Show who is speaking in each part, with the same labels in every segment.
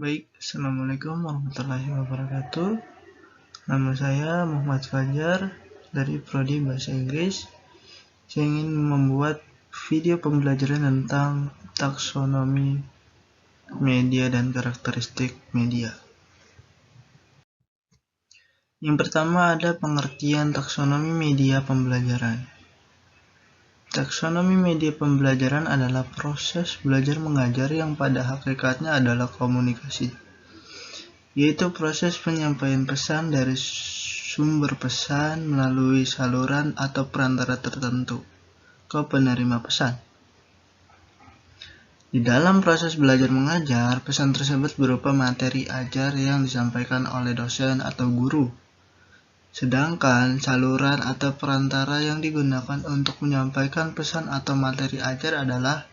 Speaker 1: Baik, Assalamualaikum warahmatullahi wabarakatuh. Nama saya Muhammad Fajar dari Prodi Bahasa Inggris. Saya ingin membuat video pembelajaran tentang taksonomi media dan karakteristik media. Yang pertama ada pengertian taksonomi media pembelajaran. Taksonomi media pembelajaran adalah proses belajar mengajar yang pada hakikatnya adalah komunikasi, yaitu proses penyampaian pesan dari sumber pesan melalui saluran atau perantara tertentu ke penerima pesan. Di dalam proses belajar mengajar, pesan tersebut berupa materi ajar yang disampaikan oleh dosen atau guru. Sedangkan saluran atau perantara yang digunakan untuk menyampaikan pesan atau materi ajar adalah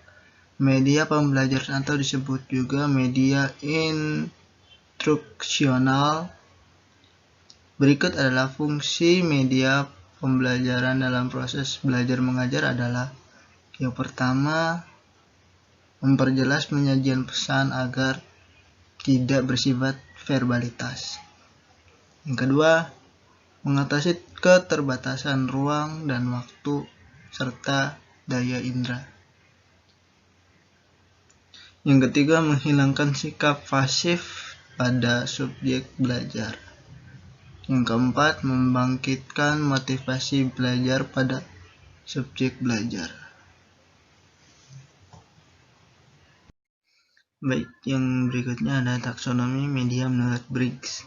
Speaker 1: media pembelajaran atau disebut juga media instruksional. Berikut adalah fungsi media pembelajaran dalam proses belajar mengajar adalah: yang pertama, memperjelas penyajian pesan agar tidak bersifat verbalitas. Yang kedua, mengatasi keterbatasan ruang dan waktu serta daya indera. Yang ketiga, menghilangkan sikap pasif pada subjek belajar. Yang keempat, membangkitkan motivasi belajar pada subjek belajar. Baik, yang berikutnya ada taksonomi media menurut Briggs.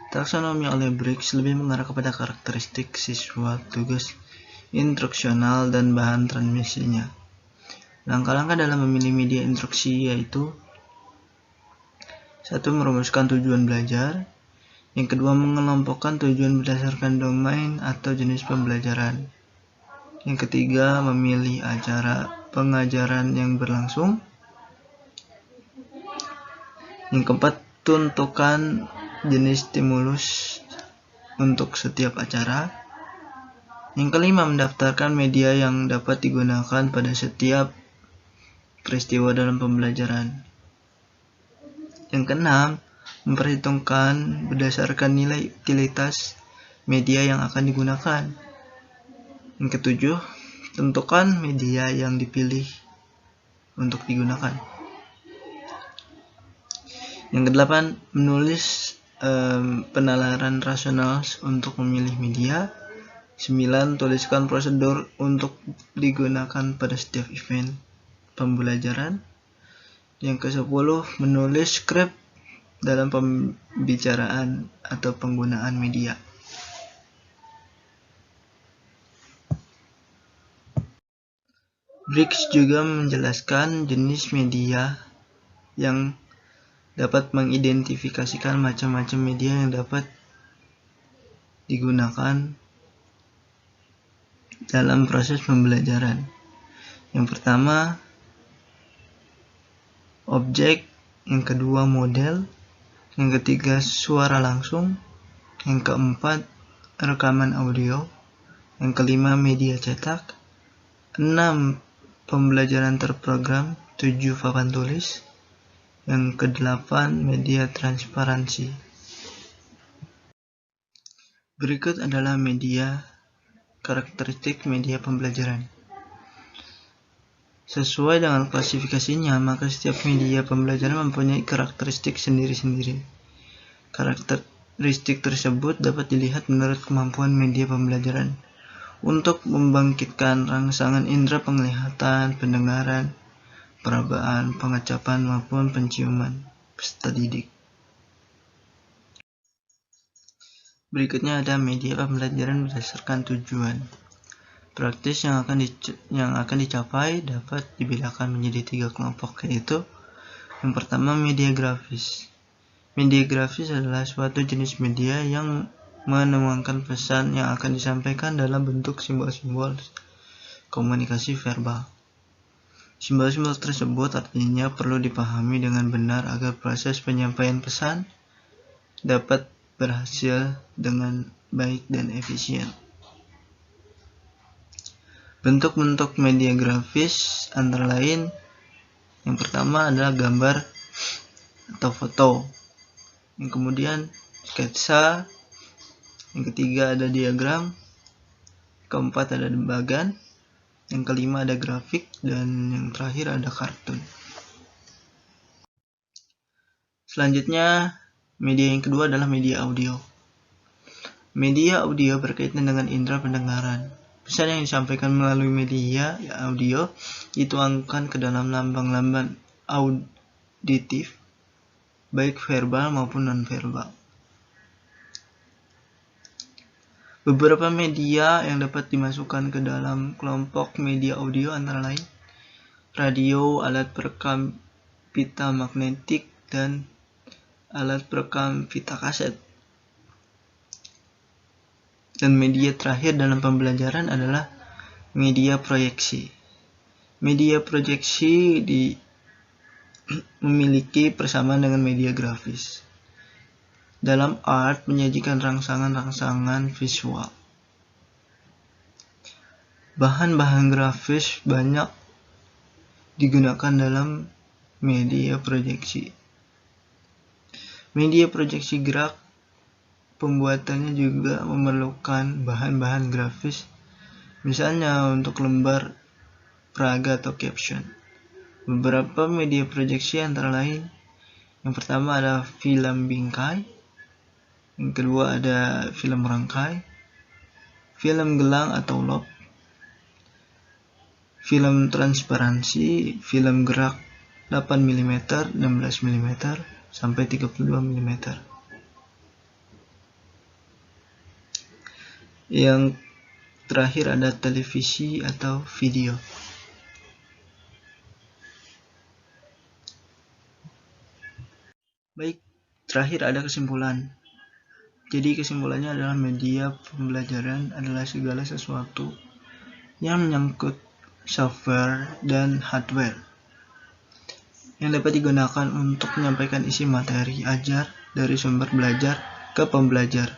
Speaker 1: Taksonomi oleh Briggs lebih mengarah kepada karakteristik siswa, tugas instruksional, dan bahan transmisinya. Langkah-langkah dalam memilih media instruksi yaitu: 1. Merumuskan tujuan belajar. Yang kedua, mengelompokkan tujuan berdasarkan domain atau jenis pembelajaran. Yang ketiga, memilih acara pengajaran yang berlangsung. Yang keempat, tentukan jenis stimulus untuk setiap acara. Yang kelima, mendaftarkan media yang dapat digunakan pada setiap peristiwa dalam pembelajaran. Yang keenam, memperhitungkan berdasarkan nilai utilitas media yang akan digunakan. Yang ketujuh, tentukan media yang dipilih untuk digunakan. Yang kedelapan, menulis penalaran rasional untuk memilih media. 9. Tuliskan prosedur untuk digunakan pada setiap event pembelajaran. Yang ke-10, menulis skrip dalam pembicaraan atau penggunaan media. Briggs juga menjelaskan jenis media yang dapat mengidentifikasikan macam-macam media yang dapat digunakan dalam proses pembelajaran. Yang pertama, objek. Yang kedua, model. Yang ketiga, suara langsung. Yang keempat, rekaman audio. Yang kelima, media cetak. 6. Pembelajaran terprogram. 7. Papan tulis. Yang ke-8, media transparansi. Berikut adalah karakteristik media pembelajaran. Sesuai dengan klasifikasinya, maka setiap media pembelajaran mempunyai karakteristik sendiri-sendiri. Karakteristik tersebut dapat dilihat menurut kemampuan media pembelajaran untuk membangkitkan rangsangan indera penglihatan, pendengaran, perabaan, pengecapan, maupun penciuman peserta didik. Berikutnya ada media pembelajaran berdasarkan tujuan. Praktis yang akan dicapai dapat dibedakan menjadi 3 kelompok, yaitu: yang pertama, media grafis. Media grafis adalah suatu jenis media yang menuangkan pesan yang akan disampaikan dalam bentuk simbol-simbol komunikasi verbal. Simbol-simbol tersebut artinya perlu dipahami dengan benar agar proses penyampaian pesan dapat berhasil dengan baik dan efisien. Bentuk-bentuk media grafis antara lain: yang pertama adalah gambar atau foto. Yang kemudian sketsa. Yang ketiga ada diagram. Keempat ada debagan. Yang kelima ada grafik. Dan yang terakhir ada kartun. Selanjutnya, media yang kedua adalah media audio. Media audio berkaitan dengan indera pendengaran. Pesan yang disampaikan melalui media audio dituangkan ke dalam lambang-lambang auditif, baik verbal maupun non-verbal. Beberapa media yang dapat dimasukkan ke dalam kelompok media audio antara lain radio, alat perekam pita magnetik, dan alat perekam pita kaset. Dan media terakhir dalam pembelajaran adalah media proyeksi. Media proyeksi memiliki persamaan dengan media grafis. Dalam art menyajikan rangsangan-rangsangan visual. Bahan-bahan grafis banyak digunakan dalam media proyeksi. Media proyeksi gerak pembuatannya juga memerlukan bahan-bahan grafis, misalnya untuk lembar peraga atau caption. Beberapa media proyeksi antara lain, yang pertama ada film bingkai, yang kedua ada film rangkai, film gelang atau loop, film transparansi, film gerak 8 mm, 16 mm, sampai 32 mm. Yang terakhir ada televisi atau video. Baik, terakhir ada kesimpulan. Jadi kesimpulannya adalah media pembelajaran adalah segala sesuatu yang menyangkut software dan hardware yang dapat digunakan untuk menyampaikan isi materi ajar dari sumber belajar ke pembelajar,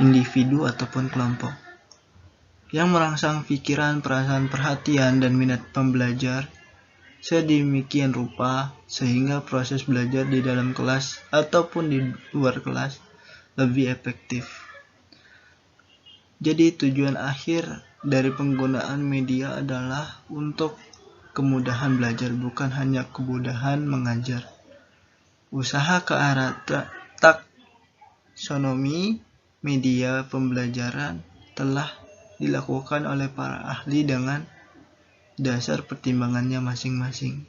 Speaker 1: individu ataupun kelompok, yang merangsang pikiran, perasaan, perhatian, dan minat pembelajar sedemikian rupa sehingga proses belajar di dalam kelas ataupun di luar kelas lebih efektif. Jadi tujuan akhir dari penggunaan media adalah untuk kemudahan belajar, bukan hanya kemudahan mengajar. Usaha ke arah taksonomi media pembelajaran telah dilakukan oleh para ahli dengan dasar pertimbangannya masing-masing.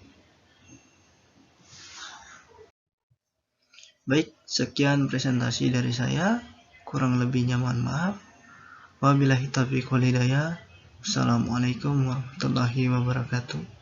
Speaker 1: Baik, sekian presentasi dari saya. Kurang lebihnya mohon maaf. Wabillahi taufiq wal hidayah. Wassalamualaikum warahmatullahi wabarakatuh.